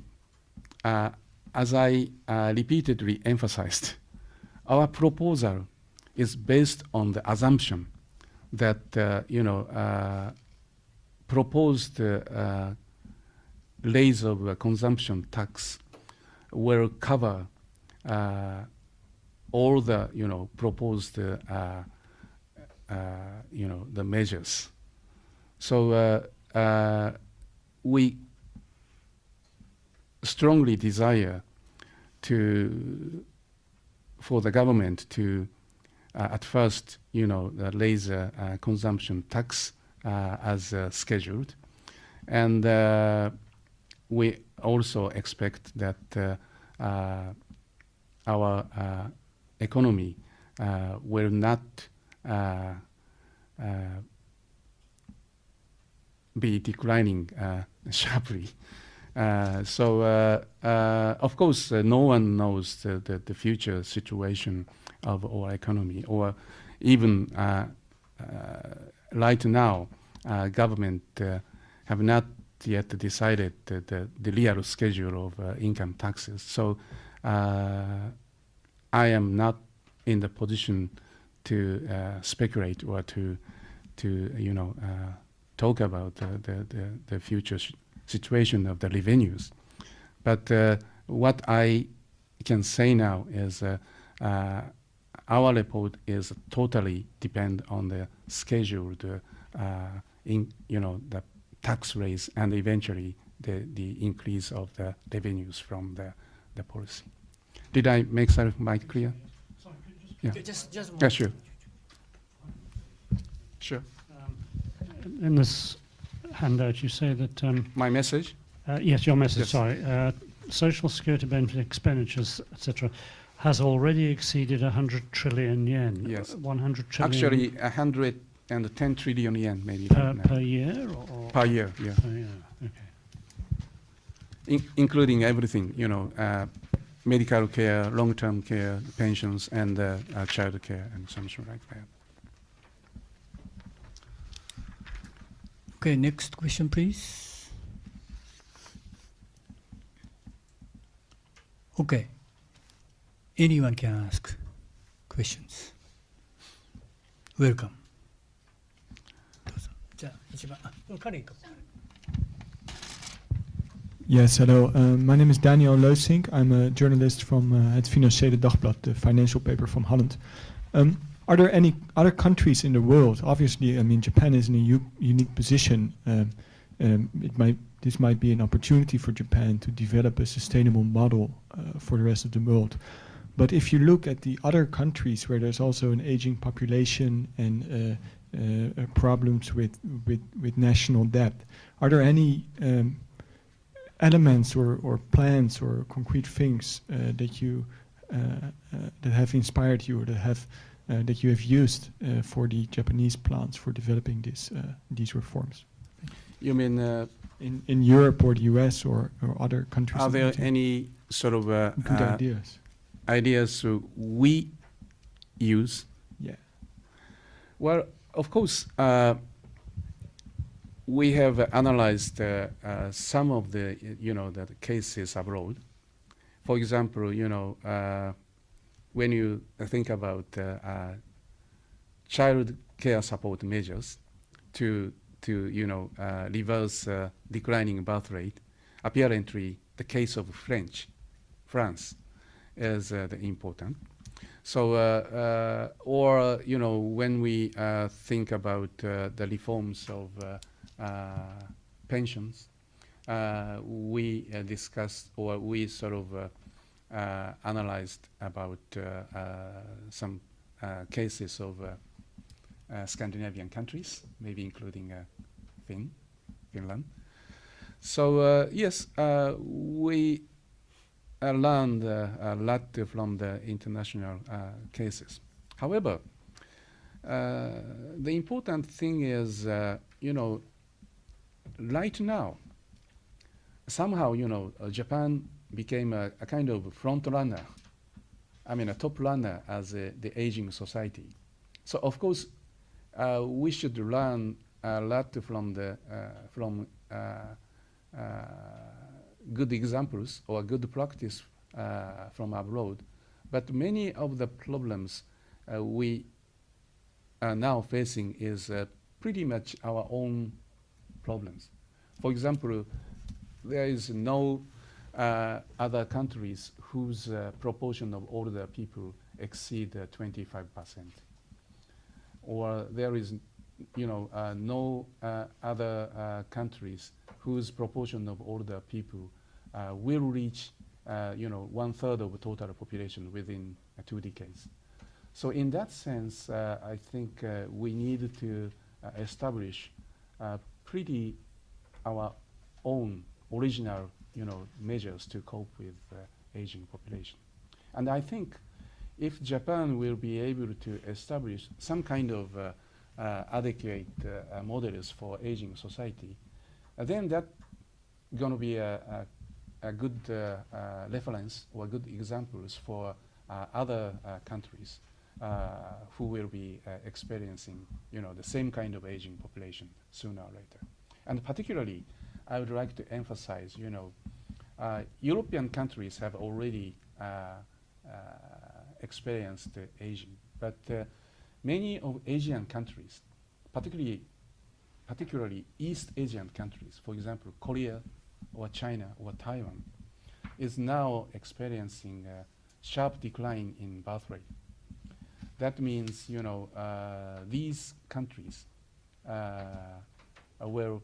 Speaker 3: as I repeatedly emphasized, our proposal is based on the assumption that proposed raise of consumption tax will cover all the proposed the measures. So we strongly desire for the government to at first raise consumption tax as scheduled, and we also expect that our economy will not be declining sharply. Of course, no one knows the future situation of our economy, or even right now, government have not yet decided the real schedule of income taxes. So I am not in the position to speculate or to talk about the future situation of the revenues. But what I can say now is our report is totally depend on the scheduled the tax raise and eventually the increase of the revenues from the policy. Did I make that quite clear?
Speaker 4: Sorry,
Speaker 3: Yeah.
Speaker 1: Just one.
Speaker 3: Yeah, sure. Sure.
Speaker 4: In this handout, you say that
Speaker 3: My message?
Speaker 4: yes, your message.
Speaker 3: Yes.
Speaker 4: Sorry, social security benefit expenditures, etc., has already exceeded 100 trillion yen.
Speaker 3: Yes.
Speaker 4: 100 trillion.
Speaker 3: Actually, 110 trillion yen, maybe.
Speaker 4: per,
Speaker 3: right now.
Speaker 4: per year or
Speaker 3: Per year, yeah.
Speaker 4: per year? Okay.
Speaker 3: Including everything, medical care, long-term care, pensions, and child care, and something like that.
Speaker 1: Okay, next question, please. Okay. Anyone can ask questions. Welcome. どうぞ。じゃあ一番彼行こう。
Speaker 5: Yes, hello. My name is Daniel Leusink. I'm a journalist from het Financiële Dagblad, the financial paper from Holland. Are there any other countries in the world? Obviously, I mean, Japan is in a unique position. This might be an opportunity for Japan to develop a sustainable model for the rest of the world. But if you look at the other countries where there's also an aging population and problems with national debt, are there any elements or plans or concrete things that have inspired you or that you have used for the Japanese plans for developing these reforms?
Speaker 3: You mean,
Speaker 5: in Europe or the US or other countries?
Speaker 3: are there any sort of
Speaker 5: good
Speaker 3: ideas we use?
Speaker 5: Yeah.
Speaker 3: Well, of course, we have analyzed some of the the cases abroad. For example, when you think about child care support measures to reverse declining birth rate, apparently the case of France is important. So, or when we think about the reforms of pensions, we discussed or we sort of analyzed about some cases of Scandinavian countries, maybe including Finland. So yes, we learned a lot from the international cases. However, the important thing is, right now, somehow, Japan became a kind of front runner, a top runner as the aging society. So of course, we should learn a lot from good examples or good practice from abroad. But many of the problems we are now facing is pretty much our own problems. For example, there is no other countries whose proportion of older people exceed 25%. Or there is, no other countries whose proportion of older people will reach, 1/3 of the total population within 2 decades. So in that sense, I think we need to establish pretty our own original, measures to cope with aging population. And I think if Japan will be able to establish some kind of adequate models for aging society, then that's going to be a good reference or good examples for other countries who will be experiencing, the same kind of aging population sooner or later. And particularly, I would like to emphasize, European countries have already experienced aging, but many of Asian countries, particularly East Asian countries, for example, Korea or China or Taiwan, is now experiencing a sharp decline in birth rate. That means, these countries will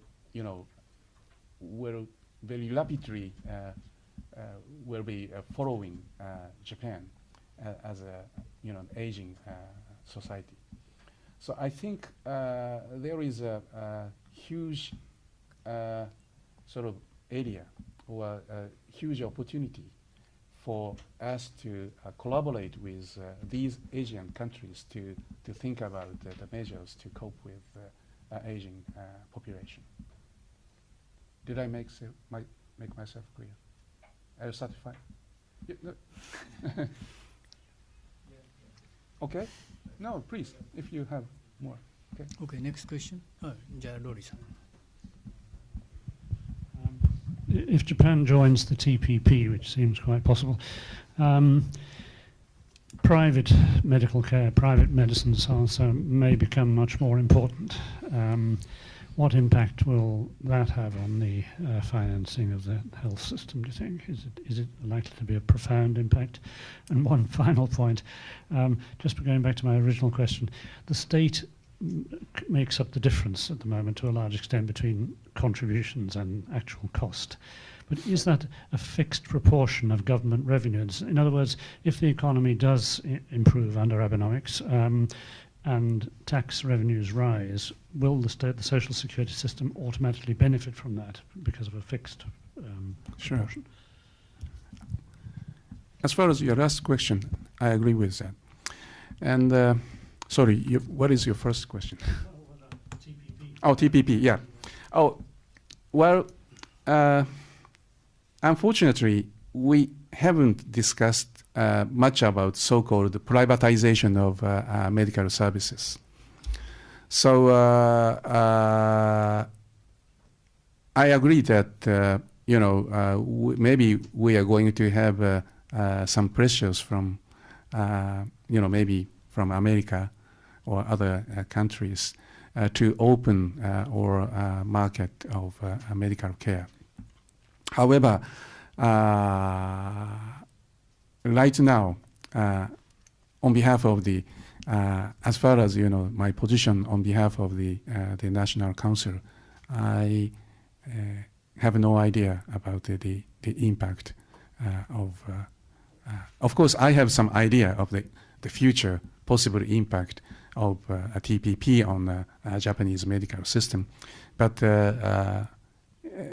Speaker 3: very rapidly will be following Japan as a an aging society. So I think there is a huge sort of area or a huge opportunity for us to collaborate with these Asian countries to think about the measures to cope with aging population. Did I make myself clear? Are you satisfied? Yeah, no. Okay? No, please, if you have more. Okay.
Speaker 1: Okay, next question. じゃあローリーさん。
Speaker 4: If Japan joins the TPP, which seems quite possible, private medical care, private medicines also may become much more important. What impact will that have on the financing of the health system, do you think? Is it likely to be a profound impact? And one final point, just going back to my original question, the state makes up the difference at the moment to a large extent between contributions and actual cost. But is that a fixed proportion of government revenues? In other words, if the economy does improve under Abenomics and tax revenues rise, will the social security system automatically benefit from that because of a fixed proportion?
Speaker 3: As far as your last question, I agree with that. And sorry, what is your first question?
Speaker 4: TPP.
Speaker 3: Oh, TPP, yeah. Oh, well, unfortunately, we haven't discussed much about so-called privatization of medical services. So I agree that maybe we are going to have some pressures from maybe from America or other countries to open or market of medical care. However, right now, on behalf of the, as far as my position on behalf of the National Council, I have no idea about the impact of. Of course, I have some idea of the future possible impact of a TPP on Japanese medical system, but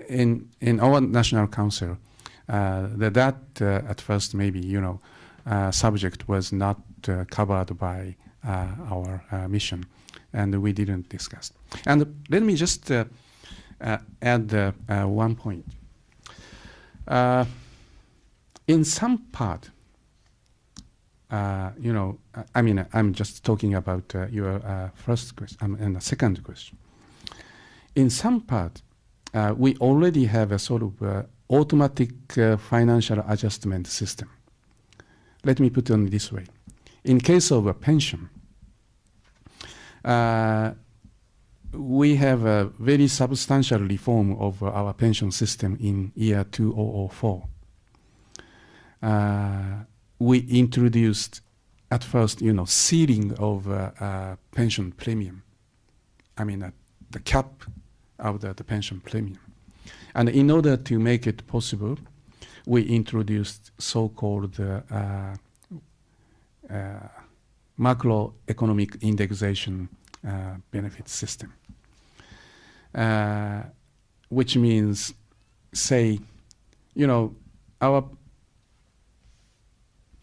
Speaker 3: in our National Council, that at first maybe subject was not covered by our mission, and we didn't discuss. And let me just add one point. In some part, I'm just talking about your first question and the second question. In some part, we already have a sort of automatic financial adjustment system. Let me put it this way. In case of a pension, we have a very substantial reform of our pension system in year 2004. We introduced at first, ceiling of pension premium. The cap of the pension premium. And in order to make it possible, we introduced so-called macroeconomic indexation benefit system, which means, say, our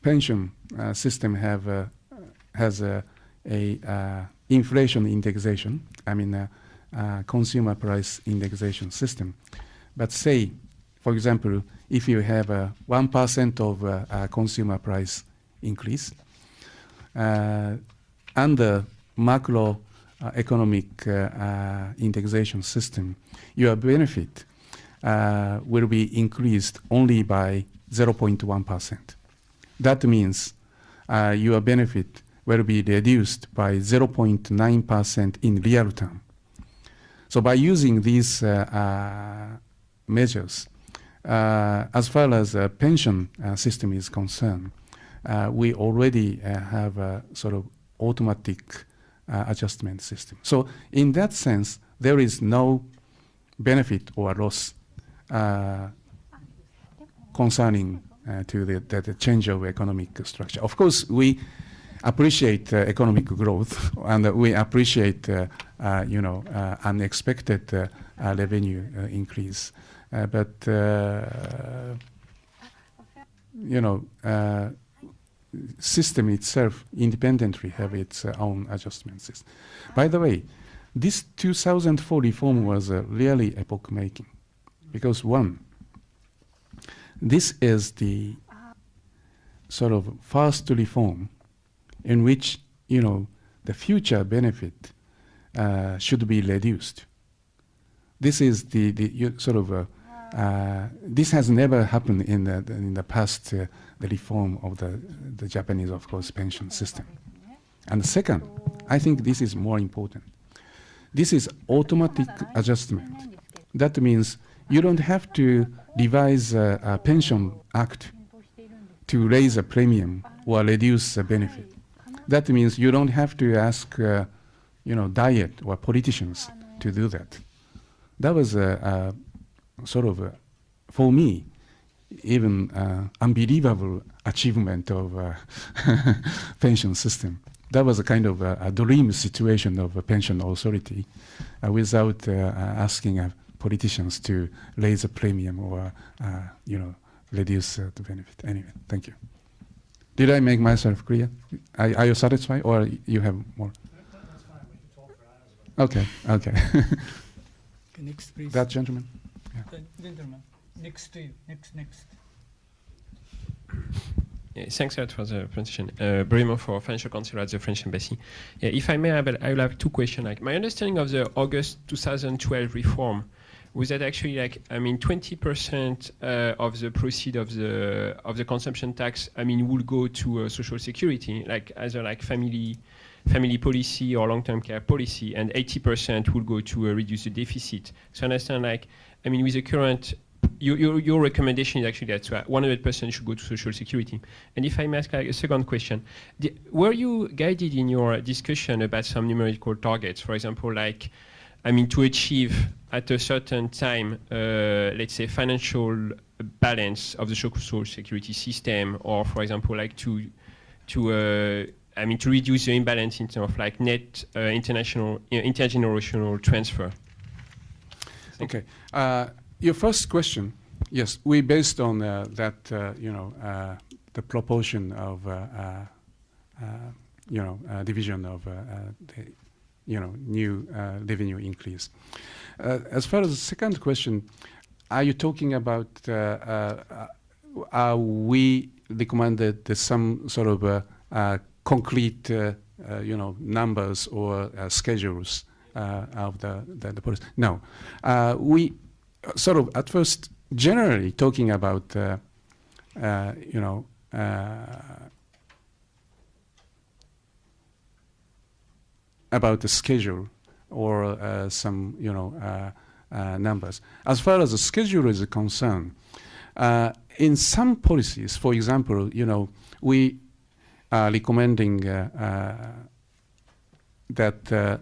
Speaker 3: pension system has a inflation indexation, consumer price indexation system. But say, for example, if you have 1% of consumer price increase, under macroeconomic indexation system, your benefit will be increased only by 0.1%. That means your benefit will be reduced by 0.9% in real term. So by using these measures, as far as the pension system is concerned, we already have a sort of automatic adjustment system. So in that sense, there is no benefit or loss concerning to the change of economic structure. Of course, we appreciate economic growth, and we appreciate unexpected revenue increase. But system itself independently have its own adjustment system. By the way, this 2004 reform was really epoch-making, because one, this is the sort of first reform in which, the future benefit should be reduced. This is the sort of, this has never happened in the past, the reform of the Japanese, of course, pension system. And second, I think this is more important. This is automatic adjustment. That means you don't have to revise a pension act to raise a premium or reduce a benefit. That means you don't have to ask, diet or politicians to do that. That was a sort of, for me, even unbelievable achievement of pension system. That was a kind of a dream situation of a pension authority without asking politicians to raise a premium or, reduce the benefit. Anyway, thank you. Did I make myself clear? Are you satisfied, or you have more?
Speaker 4: That's fine. We can talk for hours.
Speaker 3: Okay, okay.
Speaker 1: Next, please.
Speaker 3: That gentleman.
Speaker 1: Gentleman, next to you. Next.
Speaker 6: Yeah, thanks a lot for the presentation. Bruno for Financial Council at the French Embassy. Yeah, if I may, I will have two questions. My understanding of the August 2012 reform was that actually, 20% of the proceeds of the consumption tax, will go to social security, either family policy or long-term care policy, and 80% will go to reduce the deficit. So I understand, with the current, your recommendation is actually that 100% should go to social security. And if I may ask a second question, were you guided in your discussion about some numerical targets, for example, to achieve at a certain time, let's say, financial balance of the social security system, or, for example, to reduce the imbalance in terms of net intergenerational transfer?
Speaker 3: Okay. Your first question, yes, we based on the proportion of division of the, new revenue increase. As far as the second question, are you talking about are we recommended some sort of concrete, numbers or schedules of the policy? No, we sort of at first generally talking about, about the schedule or some, numbers. As far as the schedule is concerned, in some policies, for example, we are recommending that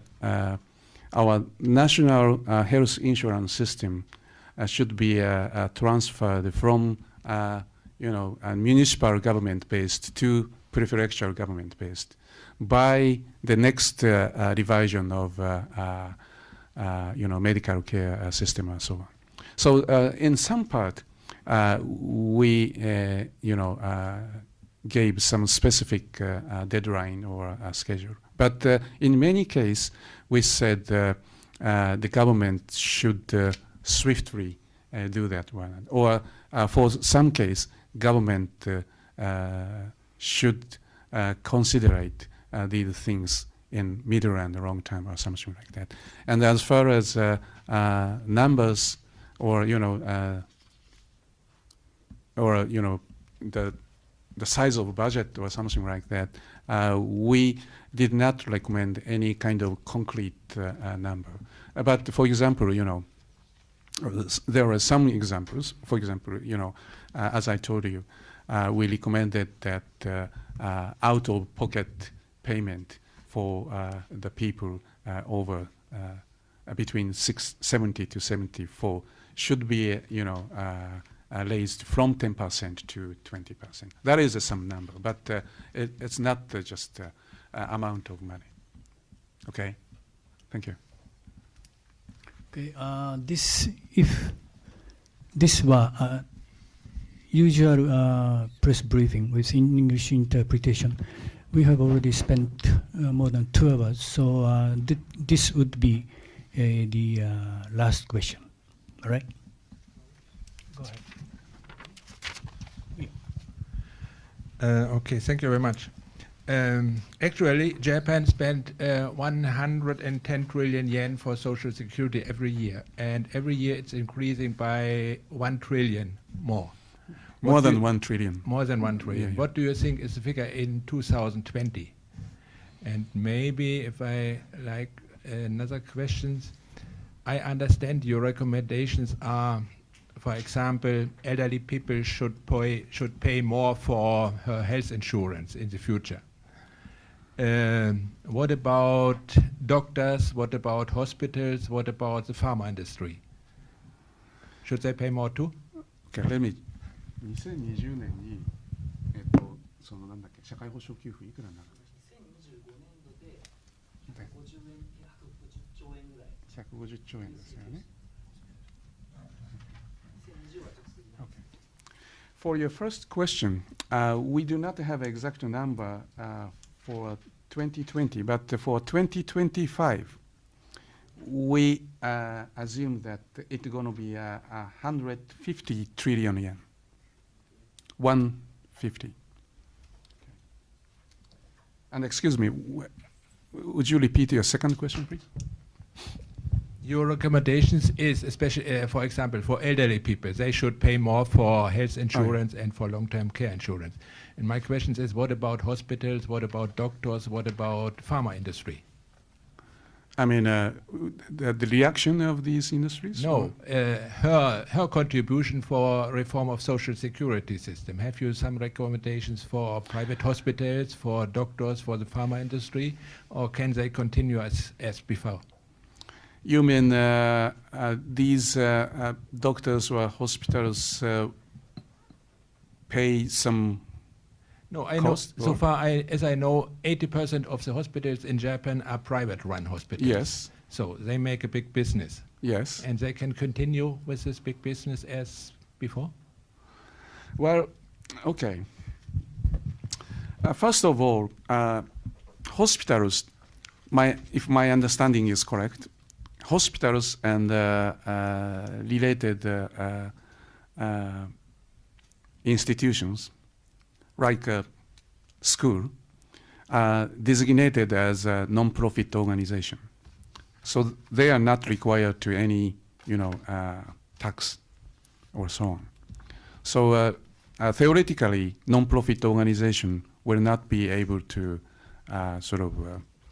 Speaker 3: our national health insurance system should be transferred from, a municipal government-based to prefectural government-based by the next revision of medical care system and so on. So in some part, we gave some specific deadline or schedule. But in many cases, we said the government should swiftly do that one. Or for some case, government should consider these things in middle and long term or something like that. And as far as numbers or the size of budget or something like that, we did not recommend any kind of concrete number. But for example, there are some examples. For example, as I told you, we recommended that out-of-pocket payment for the people over between 70 to 74 should be, raised from 10% to 20%. That is some number, but it's not just amount of money. Okay, thank you.
Speaker 1: Okay, if this were usual press briefing with English interpretation, we have already spent more than 2 hours, so this would be the last question. All right? Go ahead.
Speaker 7: Okay, thank you very much. Actually, Japan spent 110 trillion yen for Social Security every year, and every year it's increasing by 1 trillion more.
Speaker 3: More than 1 trillion.
Speaker 7: More than 1 trillion.
Speaker 3: Yeah, yeah.
Speaker 7: What do you think is the figure in 2020? And maybe if I like another questions, I understand your recommendations are, for example, elderly people should pay more for her health insurance in the future. What about doctors? What about hospitals? What about the pharma industry? Should they pay more too?
Speaker 3: Okay, let me. 2020年にそのなんだっけ社会保障給付いくらになる？2025年度で150兆円ぐらい。150兆円ですよね。Okay. For your first question, we do not have an exact number for 2020, but for 2025, we assume that it's going to be 150 trillion yen. 150. Okay. And excuse me, would you repeat your second question, please?
Speaker 7: Your recommendations is, especially, for example, for elderly people, they should pay more for health insurance and for long-term care insurance. And my question is, what about hospitals? What about doctors? What about pharma industry?
Speaker 3: I mean, the reaction of these industries?
Speaker 7: No, her contribution for reform of social security system. Have you some recommendations for private hospitals, for doctors, for the pharma industry, or can they continue as before?
Speaker 3: You mean these doctors or hospitals pay some?
Speaker 7: No, I
Speaker 3: cost
Speaker 7: know. So far, as I know, 80% of the hospitals in Japan are private-run hospitals.
Speaker 3: Yes.
Speaker 7: So they make a big business.
Speaker 3: Yes.
Speaker 7: And they can continue with this big business as before?
Speaker 3: Well, okay. First of all, hospitals, if my understanding is correct, hospitals and related institutions, like a school, are designated as a non-profit organization. So they are not required to any, tax or so on. So theoretically, non-profit organization will not be able to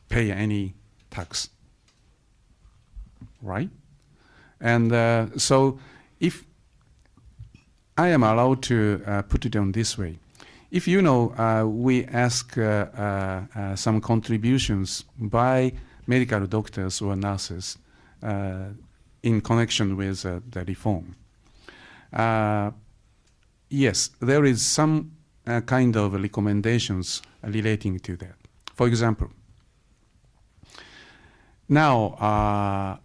Speaker 3: pay any tax, right? And so if I am allowed to put it on this way, if we ask some contributions by medical doctors or nurses in connection with the reform, yes, there is some kind of recommendations relating to that. For example, now,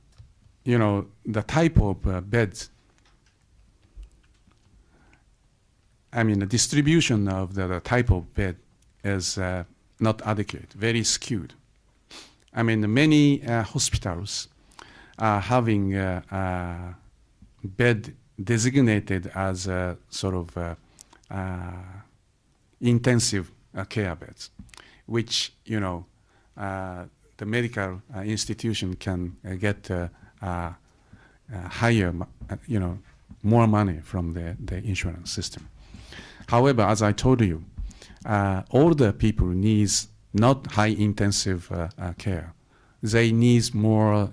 Speaker 3: the type of beds, the distribution of the type of bed is not adequate, very skewed. Many hospitals are having bed designated as intensive care beds, which, the medical institution can get higher, more money from the insurance system. However, as I told you, older people needs not high intensive care. They need more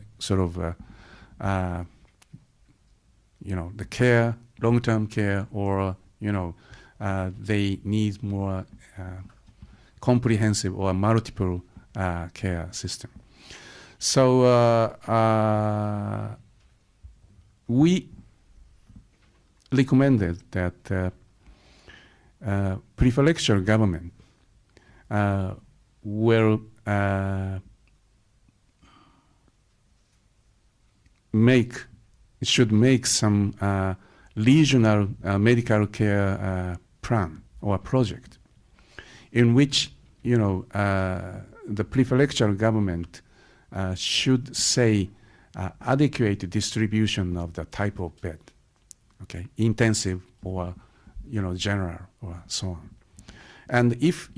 Speaker 3: the care, long-term care, or they need more comprehensive or multiple care system. So we recommended that prefectural government will should make some regional medical care plan or project in which the prefectural government should say adequate distribution of the type of bed, okay, intensive or general or so on. And if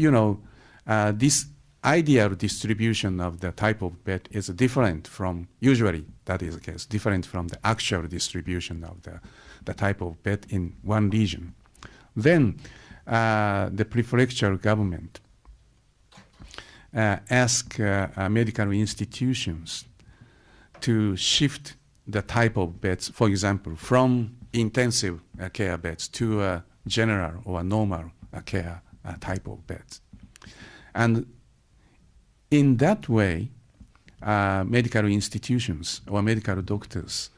Speaker 3: this ideal distribution of the type of bed is different from, usually that is the case, different from the actual distribution of the type of bed in one region, then the prefectural government ask medical institutions to shift the type of beds, for example, from intensive care beds to general or normal care type of beds. And in that way, medical institutions or medical doctors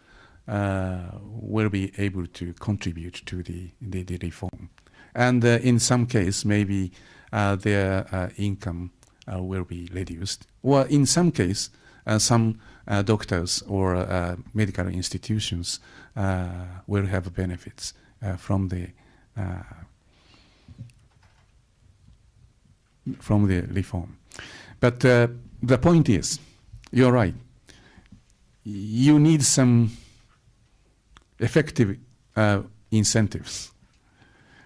Speaker 3: will be able to contribute to the reform. And in some case, maybe their income will be reduced. Or in some case, some doctors or medical institutions will have benefits from the reform. But the point is, you're right. You need some effective incentives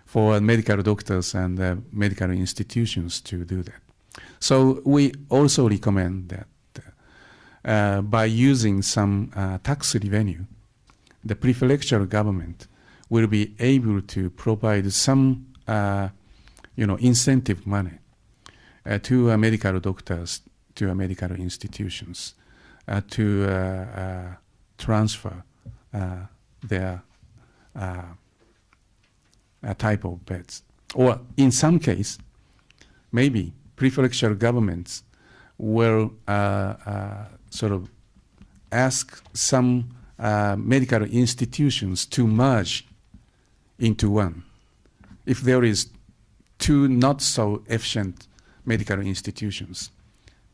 Speaker 3: for medical doctors and medical institutions to do that. So we also recommend that by using some tax revenue, the prefectural government will be able to provide some, incentive money to medical doctors, to medical institutions, to transfer their type of beds. Or in some case, maybe prefectural governments will ask some medical institutions to merge into one. If there is two not so efficient medical institutions,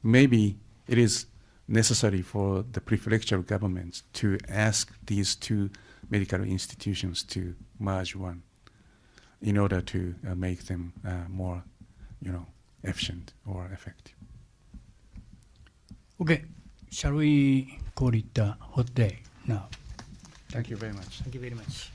Speaker 3: maybe it is necessary for the prefectural government to ask these two medical institutions to merge one in order to make them more, efficient or effective.
Speaker 1: Okay, shall we call it a hot day now?
Speaker 3: Thank you very much.
Speaker 1: Thank you very much.